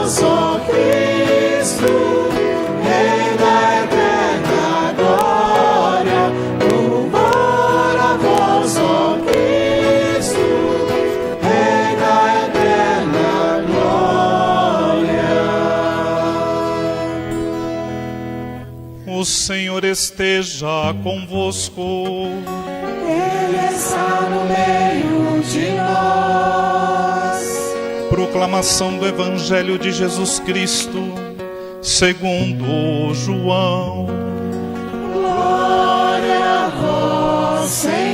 vós, ó Cristo, Rei da eterna glória. Louvor a vós, ó Cristo, Rei da eterna glória. O Senhor esteja convosco. Ele está no meio de nós. Proclamação do Evangelho de Jesus Cristo, segundo João. Glória a vós, Senhor.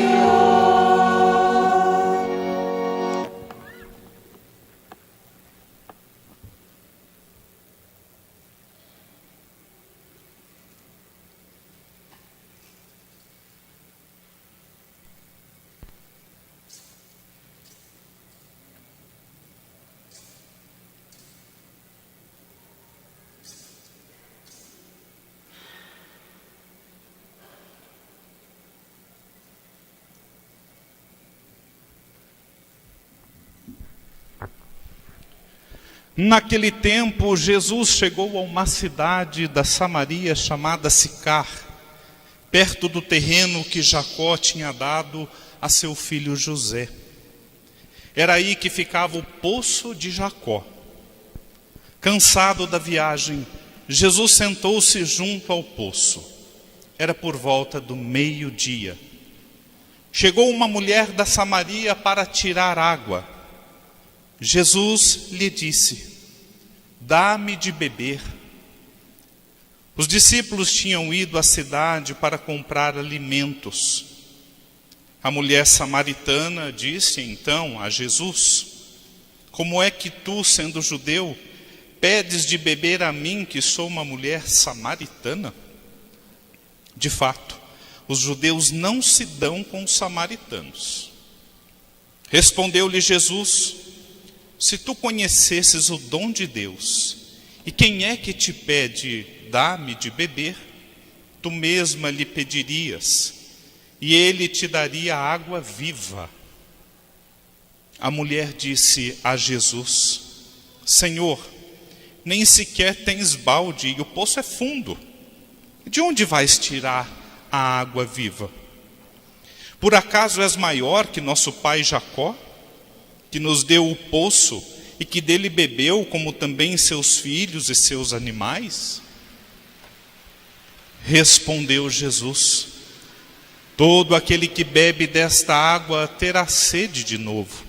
Naquele tempo, Jesus chegou a uma cidade da Samaria chamada Sicar, perto do terreno que Jacó tinha dado a seu filho José. Era aí que ficava o poço de Jacó. Cansado da viagem, Jesus sentou-se junto ao poço. Era por volta do meio-dia. Chegou uma mulher da Samaria para tirar água. Jesus lhe disse: dá-me de beber. Os discípulos tinham ido à cidade para comprar alimentos. A mulher samaritana disse então a Jesus: como é que tu, sendo judeu, pedes de beber a mim, que sou uma mulher samaritana? De fato, os judeus não se dão com os samaritanos. Respondeu-lhe Jesus: se tu conhecesses o dom de Deus, e quem é que te pede, dá-me de beber, tu mesma lhe pedirias, e ele te daria água viva. A mulher disse a Jesus: Senhor, nem sequer tens balde, e o poço é fundo. De onde vais tirar a água viva? Por acaso és maior que nosso pai Jacó, que nos deu o poço e que dele bebeu, como também seus filhos e seus animais? Respondeu Jesus: todo aquele que bebe desta água terá sede de novo.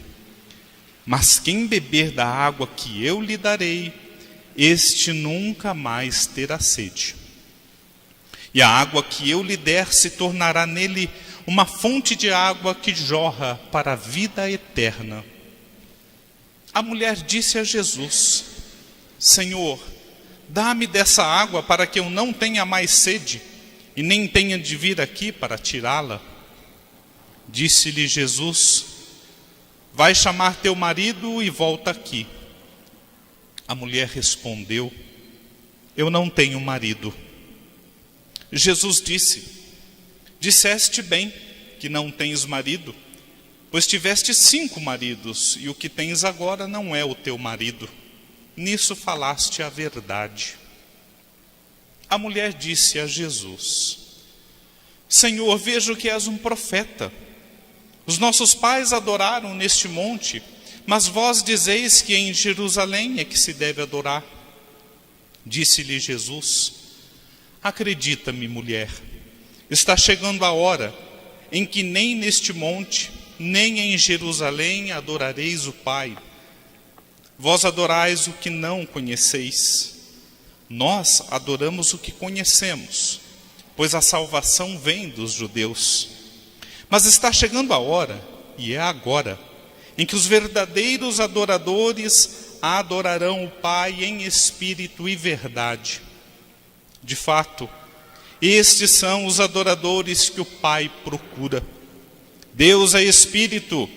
Mas quem beber da água que eu lhe darei, este nunca mais terá sede. E a água que eu lhe der se tornará nele uma fonte de água que jorra para a vida eterna. A mulher disse a Jesus: Senhor, dá-me dessa água para que eu não tenha mais sede e nem tenha de vir aqui para tirá-la. Disse-lhe Jesus: vai chamar teu marido e volta aqui. A mulher respondeu: eu não tenho marido. Jesus disse: disseste bem que não tens marido, pois tiveste 5 maridos, e o que tens agora não é o teu marido. Nisso falaste a verdade. A mulher disse a Jesus: Senhor, vejo que és um profeta. Os nossos pais adoraram neste monte, mas vós dizeis que em Jerusalém é que se deve adorar. Disse-lhe Jesus: acredita-me, mulher, está chegando a hora em que nem neste monte, nem em Jerusalém adorareis o Pai. Vós adorais o que não conheceis. Nós adoramos o que conhecemos, pois a salvação vem dos judeus. Mas está chegando a hora, e é agora, em que os verdadeiros adoradores adorarão o Pai em espírito e verdade. De fato, estes são os adoradores que o Pai procura. Deus é espírito,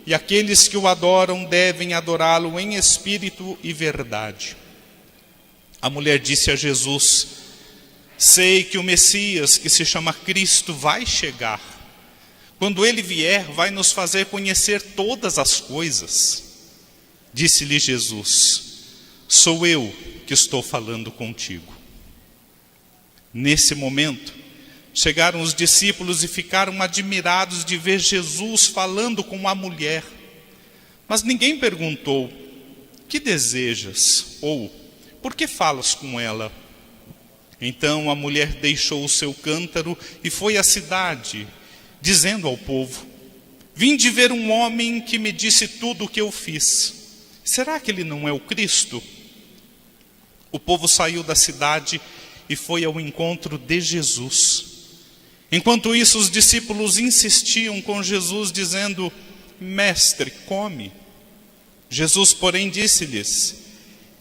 e aqueles que o adoram devem adorá-lo em espírito e verdade. A mulher disse a Jesus: sei que o Messias, que se chama Cristo, vai chegar. Quando ele vier, vai nos fazer conhecer todas as coisas. Disse-lhe Jesus: sou eu que estou falando contigo. Nesse momento, chegaram os discípulos e ficaram admirados de ver Jesus falando com a mulher. Mas ninguém perguntou: que desejas? Ou, por que falas com ela? Então a mulher deixou o seu cântaro e foi à cidade, dizendo ao povo: vinde ver um homem que me disse tudo o que eu fiz. Será que ele não é o Cristo? O povo saiu da cidade e foi ao encontro de Jesus. Enquanto isso, os discípulos insistiam com Jesus, dizendo: mestre, come. Jesus, porém, disse-lhes: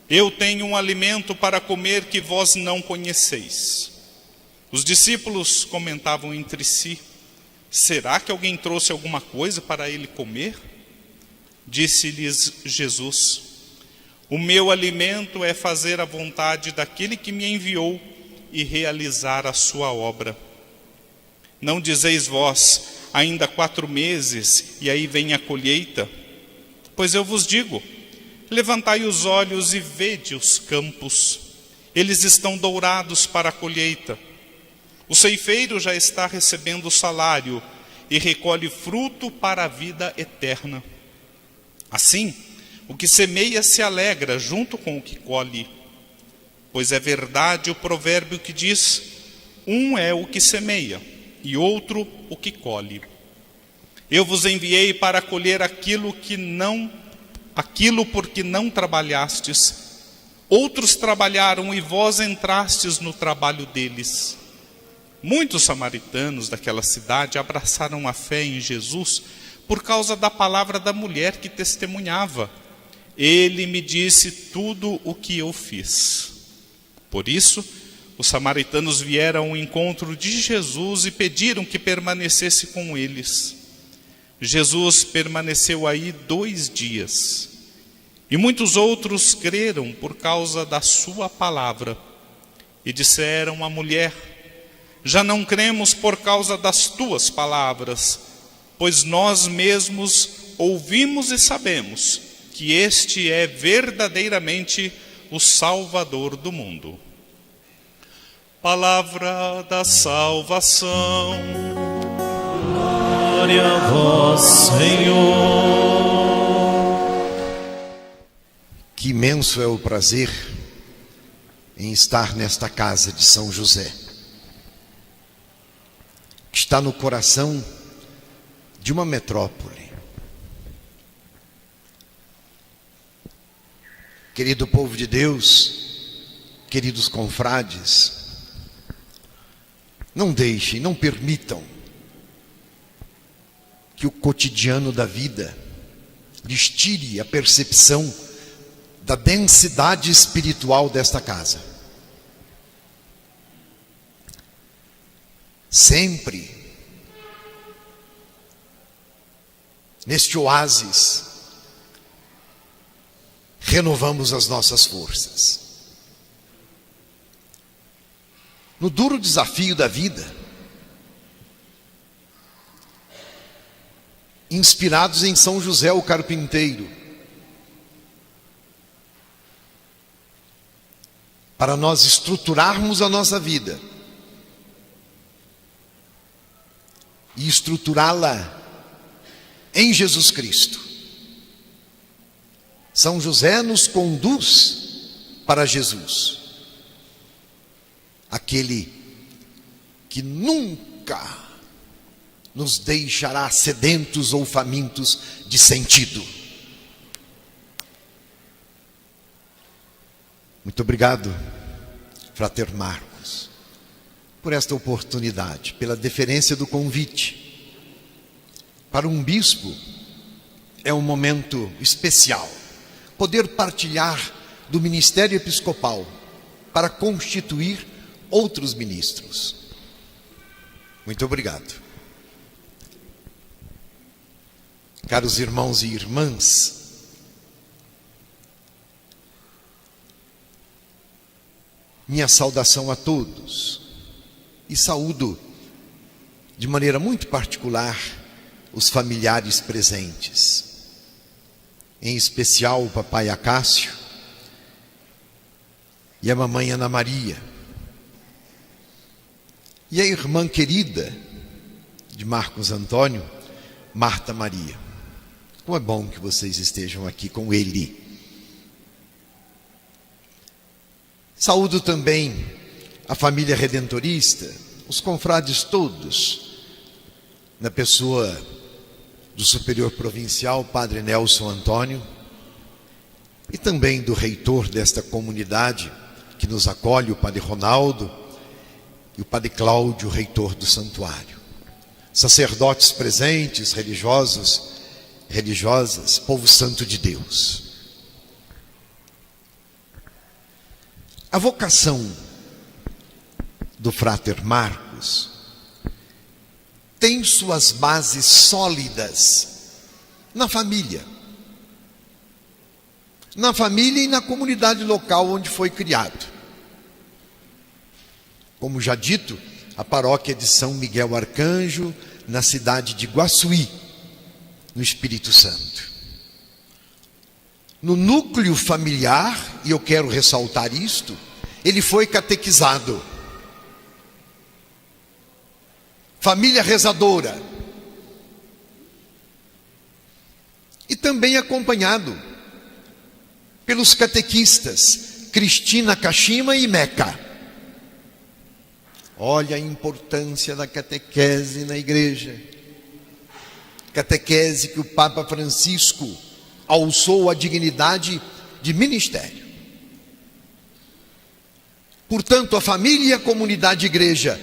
eu tenho um alimento para comer que vós não conheceis. Os discípulos comentavam entre si: será que alguém trouxe alguma coisa para ele comer? Disse-lhes Jesus: o meu alimento é fazer a vontade daquele que me enviou e realizar a sua obra. Não dizeis vós: ainda 4 meses e aí vem a colheita? Pois eu vos digo: levantai os olhos e vede os campos, eles estão dourados para a colheita. O ceifeiro já está recebendo o salário e recolhe fruto para a vida eterna. Assim, o que semeia se alegra junto com o que colhe. Pois é verdade o provérbio que diz: um é o que semeia e outro o que colhe. Eu vos enviei para colher aquilo porque não trabalhastes. Outros trabalharam e vós entrastes no trabalho deles. Muitos samaritanos daquela cidade abraçaram a fé em Jesus por causa da palavra da mulher que testemunhava: ele me disse tudo o que eu fiz. Por isso, os samaritanos vieram ao encontro de Jesus e pediram que permanecesse com eles. Jesus permaneceu aí 2 dias. E muitos outros creram por causa da sua palavra. E disseram à mulher: já não cremos por causa das tuas palavras, pois nós mesmos ouvimos e sabemos que este é verdadeiramente o Salvador do mundo. Palavra da salvação. Glória a vós, Senhor. Que imenso é o prazer em estar nesta casa de São José, que está no coração de uma metrópole. Querido povo de Deus, queridos confrades, não deixem, não permitam que o cotidiano da vida lhes tire a percepção da densidade espiritual desta casa. Sempre, neste oásis, renovamos as nossas forças. No duro desafio da vida, inspirados em São José o Carpinteiro, para nós estruturarmos a nossa vida e estruturá-la em Jesus Cristo. São José nos conduz para Jesus, aquele que nunca nos deixará sedentos ou famintos de sentido. Muito obrigado, Frater Marcos, por esta oportunidade, pela deferência do convite. Para um bispo é um momento especial poder partilhar do ministério episcopal para constituir outros ministros. Muito obrigado. Caros irmãos e irmãs, minha saudação a todos, e saúdo de maneira muito particular os familiares presentes, em especial o papai Acácio e a mamãe Ana Maria, e a irmã querida de Marcos Antônio, Marta Maria. Como é bom que vocês estejam aqui com ele. Saúdo também a família redentorista, os confrades todos, na pessoa do superior provincial, Padre Nelson Antônio, e também do reitor desta comunidade que nos acolhe, o Padre Ronaldo, e o Padre Cláudio, reitor do santuário. Sacerdotes presentes, religiosos, religiosas, povo santo de Deus. A vocação do Frater Marcos tem suas bases sólidas na família. Na família e na comunidade local onde foi criado. Como já dito, a paróquia de São Miguel Arcanjo, na cidade de Guaçuí, no Espírito Santo. No núcleo familiar, e eu quero ressaltar isto, ele foi catequizado. Família rezadora. E também acompanhado pelos catequistas Cristina Kashima e Meca. Olha a importância da catequese na igreja. Catequese que o Papa Francisco alçou a dignidade de ministério. Portanto, a família e a comunidade igreja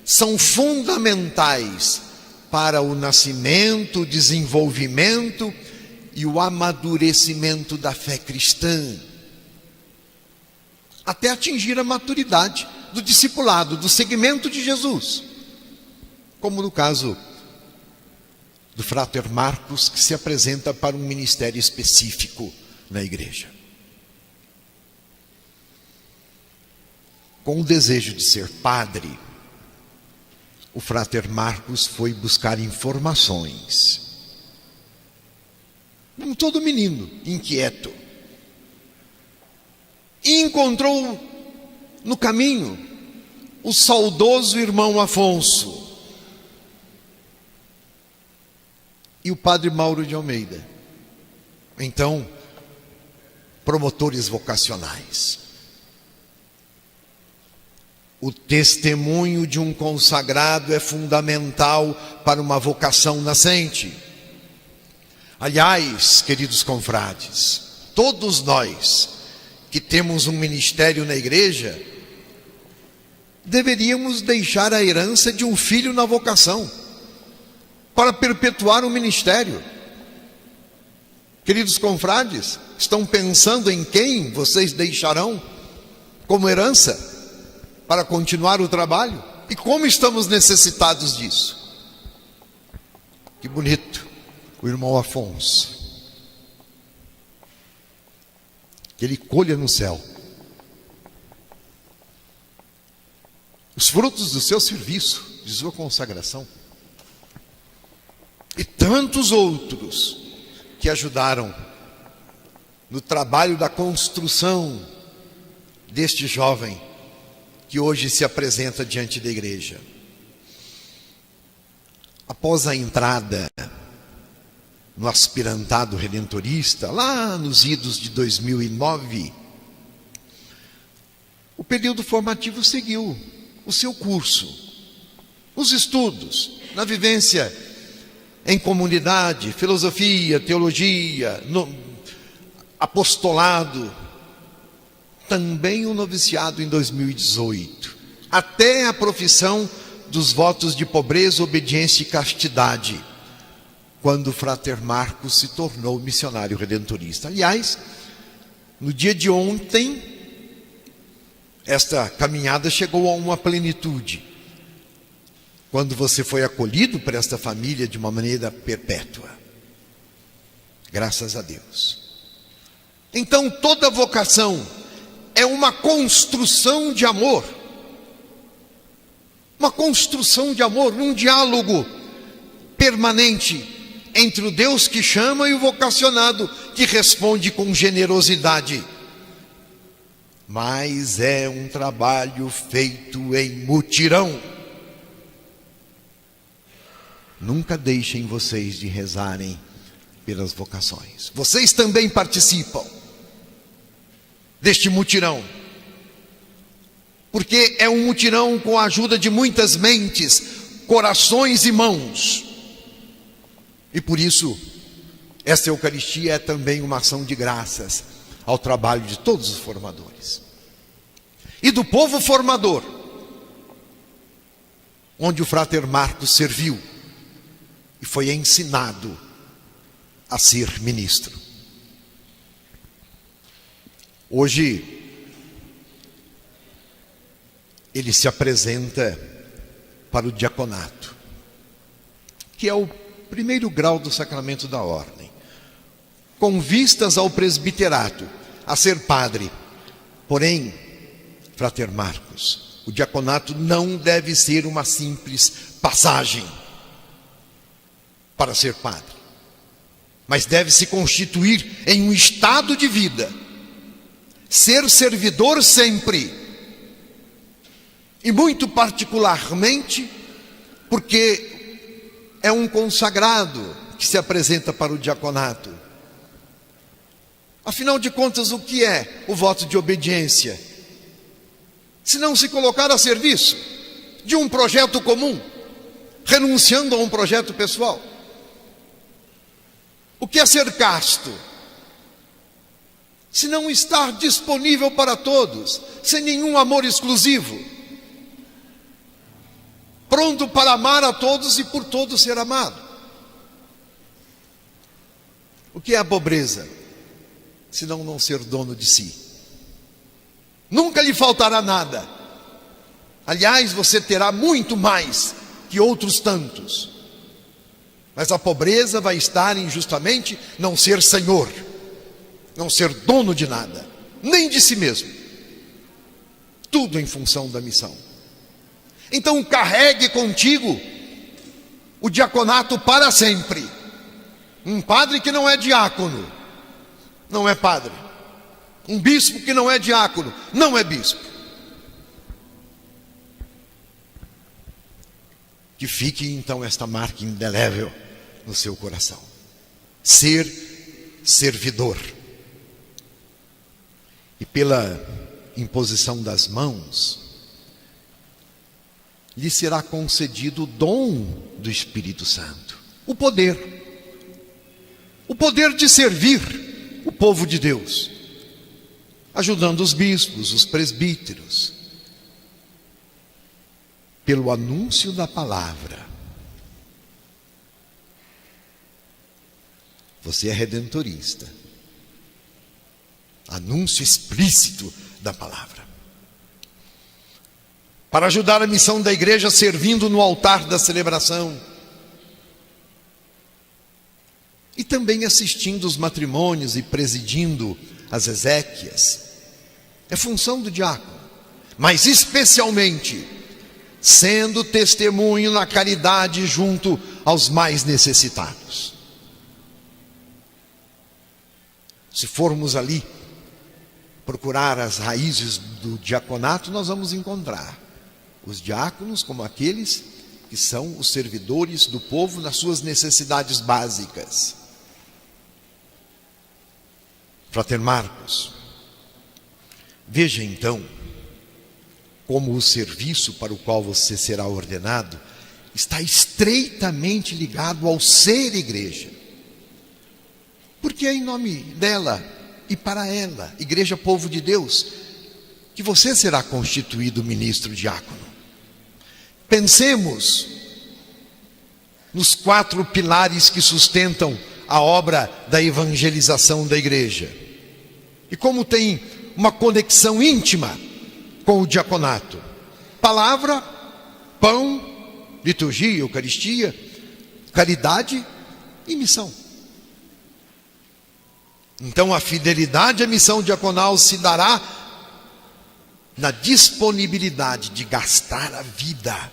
são fundamentais para o nascimento, o desenvolvimento e o amadurecimento da fé cristã, até atingir a maturidade do discipulado, do seguimento de Jesus, como no caso do Frater Marcos, que se apresenta para um ministério específico na igreja. Com o desejo de ser padre, o Frater Marcos foi buscar informações. Como todo menino inquieto. E encontrou no caminho o saudoso irmão Afonso e o padre Mauro de Almeida, então promotores vocacionais. O testemunho de um consagrado é fundamental para uma vocação nascente. Aliás, queridos confrades, todos nós que temos um ministério na igreja, deveríamos deixar a herança de um filho na vocação, para perpetuar o ministério. Queridos confrades, estão pensando em quem vocês deixarão como herança para continuar o trabalho? E como estamos necessitados disso? Que bonito, o irmão Afonso. Que ele colha no céu os frutos do seu serviço, de sua consagração. E tantos outros que ajudaram no trabalho da construção deste jovem que hoje se apresenta diante da igreja. Após a entrada no aspirantado redentorista, lá nos idos de 2009, o período formativo seguiu o seu curso, os estudos, na vivência em comunidade, filosofia, teologia, apostolado, também o noviciado em 2018, até a profissão dos votos de pobreza, obediência e castidade, quando o Frater Marcos se tornou missionário redentorista. Aliás, no dia de ontem, esta caminhada chegou a uma plenitude, quando você foi acolhido por esta família de uma maneira perpétua. Graças a Deus. Então, toda vocação é uma construção de amor. Uma construção de amor, um diálogo permanente entre o Deus que chama e o vocacionado que responde com generosidade. mas é um trabalho feito em mutirão. Nunca deixem vocês de rezarem pelas vocações. Vocês também participam deste mutirão, porque é um mutirão com a ajuda de muitas mentes, corações e mãos. E por isso, esta Eucaristia é também uma ação de graças ao trabalho de todos os formadores. E do povo formador, onde o Frater Marcos serviu e foi ensinado a ser ministro. Hoje, ele se apresenta para o diaconato, que é o primeiro grau do sacramento da ordem, com vistas ao presbiterato, a ser padre. Porém, Frater Marcos, o diaconato não deve ser uma simples passagem para ser padre, mas deve se constituir em um estado de vida, ser servidor sempre, e muito particularmente porque é um consagrado que se apresenta para o diaconato. Afinal de contas, o que é o voto de obediência? Se não se colocar a serviço de um projeto comum, renunciando a um projeto pessoal. O que é ser casto? Se não estar disponível para todos, sem nenhum amor exclusivo, pronto para amar a todos e por todos ser amado. O que é a pobreza? Senão não ser dono de si. Nunca lhe faltará nada. Aliás, você terá muito mais que outros tantos. Mas a pobreza vai estar em justamente não ser senhor, não ser dono de nada, nem de si mesmo. Tudo em função da missão. Então carregue contigo o diaconato para sempre. Um padre que não é diácono não é padre. Um bispo que não é diácono não é bispo. Que fique então esta marca indelével no seu coração. Ser servidor. E pela imposição das mãos, lhe será concedido o dom do Espírito Santo. O poder de servir o povo de Deus, ajudando os bispos, os presbíteros, pelo anúncio da palavra. Você é redentorista. Anúncio explícito da palavra. Para ajudar a missão da igreja, servindo no altar da celebração. E também assistindo os matrimônios e presidindo as exéquias. É função do diácono. Mas especialmente sendo testemunho na caridade junto aos mais necessitados. Se formos ali procurar as raízes do diaconato, nós vamos encontrar os diáconos como aqueles que são os servidores do povo nas suas necessidades básicas. Frater Marcos, veja então como o serviço para o qual você será ordenado está estreitamente ligado ao ser igreja. Porque é em nome dela e para ela, igreja povo de Deus, que você será constituído ministro diácono. Pensemos nos 4 pilares que sustentam a obra da evangelização da igreja. E como tem uma conexão íntima com o diaconato. Palavra, pão, liturgia, eucaristia, caridade e missão. Então a fidelidade à missão diaconal se dará na disponibilidade de gastar a vida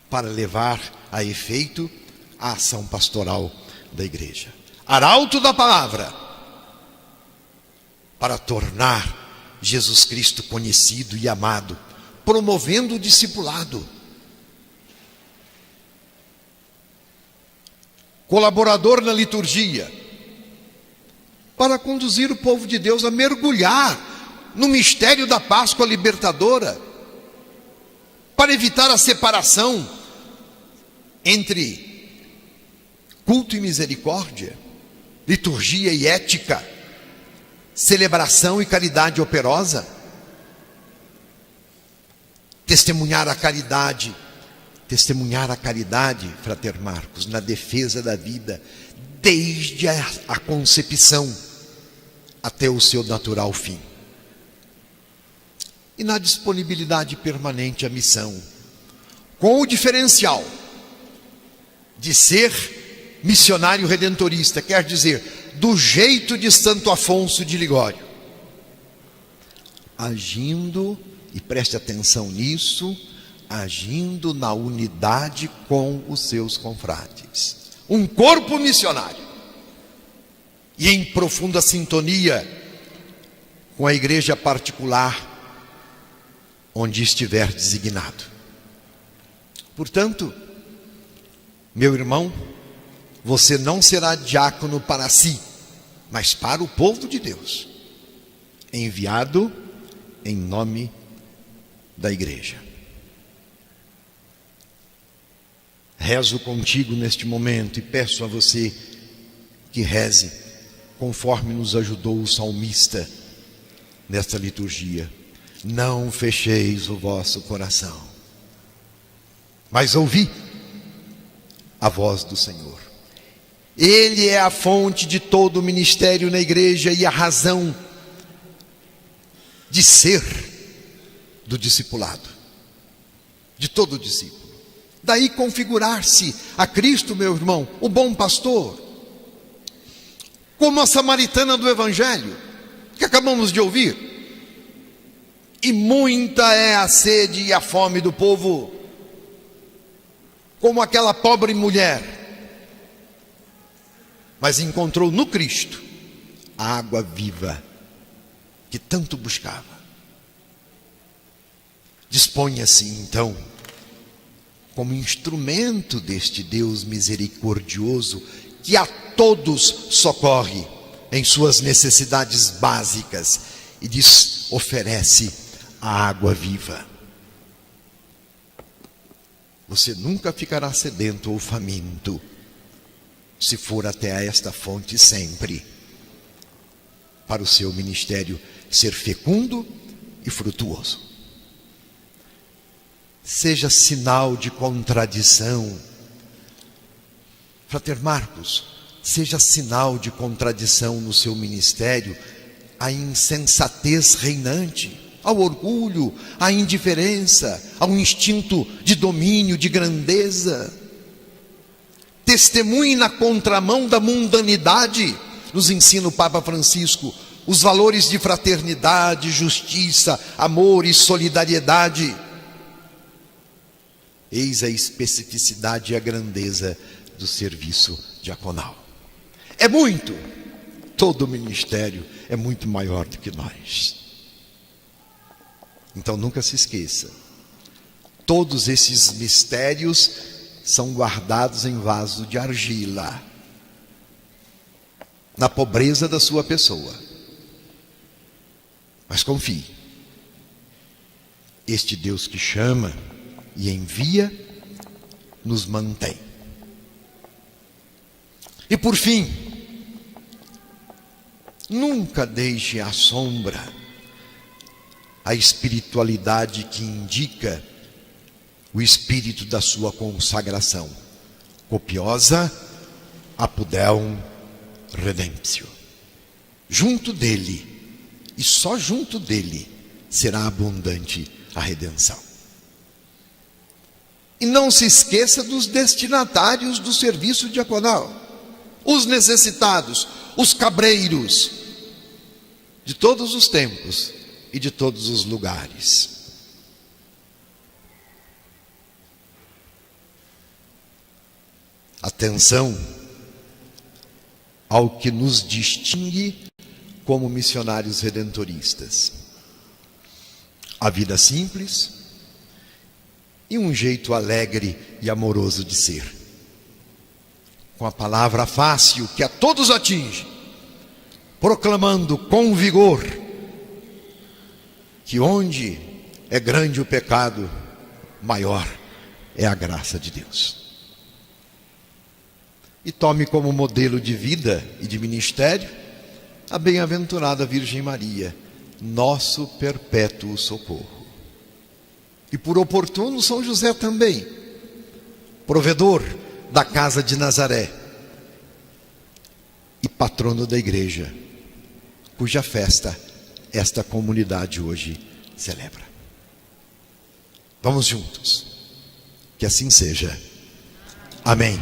para levar a efeito a ação pastoral da igreja. Arauto da palavra, para tornar Jesus Cristo conhecido e amado, promovendo o discipulado. Colaborador na liturgia, para conduzir o povo de Deus a mergulhar no mistério da Páscoa libertadora, para evitar a separação entre culto e misericórdia, liturgia e ética, celebração e caridade operosa. Testemunhar a caridade, frater Marcos, na defesa da vida, desde a concepção até o seu natural fim. E na disponibilidade permanente à missão, com o diferencial de ser missionário redentorista, quer dizer, do jeito de Santo Afonso de Ligório, agindo, e preste atenção nisso, agindo na unidade com os seus confrades. Um corpo missionário. E em profunda sintonia com a igreja particular onde estiver designado. Portanto, meu irmão, você não será diácono para si, mas para o povo de Deus, enviado em nome da igreja. Rezo contigo neste momento e peço a você que reze conforme nos ajudou o salmista nesta liturgia. Não fecheis o vosso coração, mas ouvi a voz do Senhor. Ele é a fonte de todo o ministério na igreja e a razão de ser do discipulado, de todo discípulo. Daí configurar-se a Cristo, meu irmão, o bom pastor, como a samaritana do Evangelho, que acabamos de ouvir. E muita é a sede e a fome do povo, como aquela pobre mulher, mas encontrou no Cristo a água viva que tanto buscava. Disponha-se então como instrumento deste Deus misericordioso que a todos socorre em suas necessidades básicas e lhes oferece a água viva. Você nunca ficará sedento ou faminto se for até a esta fonte sempre, para o seu ministério ser fecundo e frutuoso. Seja sinal de contradição, frater Marcos, seja sinal de contradição no seu ministério a insensatez reinante, ao orgulho, à indiferença, ao instinto de domínio, de grandeza. Testemunhe na contramão da mundanidade, nos ensina o Papa Francisco, os valores de fraternidade, justiça, amor e solidariedade. Eis a especificidade e a grandeza do serviço diaconal. É muito, todo o ministério é muito maior do que nós. Então nunca se esqueça, todos esses mistérios são guardados em vaso de argila, na pobreza da sua pessoa. Mas confie, este Deus que chama e envia, nos mantém. E por fim, nunca deixe à sombra a espiritualidade que indica o espírito da sua consagração, copiosa apudéum redemptio. Junto dele, e só junto dele, será abundante a redenção. E não se esqueça dos destinatários do serviço diaconal, os necessitados, os cabreiros, de todos os tempos e de todos os lugares. Atenção ao que nos distingue como missionários redentoristas. a vida simples e um jeito alegre e amoroso de ser. Com a palavra fácil que a todos atinge, proclamando com vigor que onde é grande o pecado, maior é a graça de Deus. E tome como modelo de vida e de ministério a bem-aventurada Virgem Maria, nosso perpétuo socorro. E por oportuno São José também, provedor da casa de Nazaré e patrono da igreja, cuja festa esta comunidade hoje celebra. Vamos juntos. Que assim seja. Amém.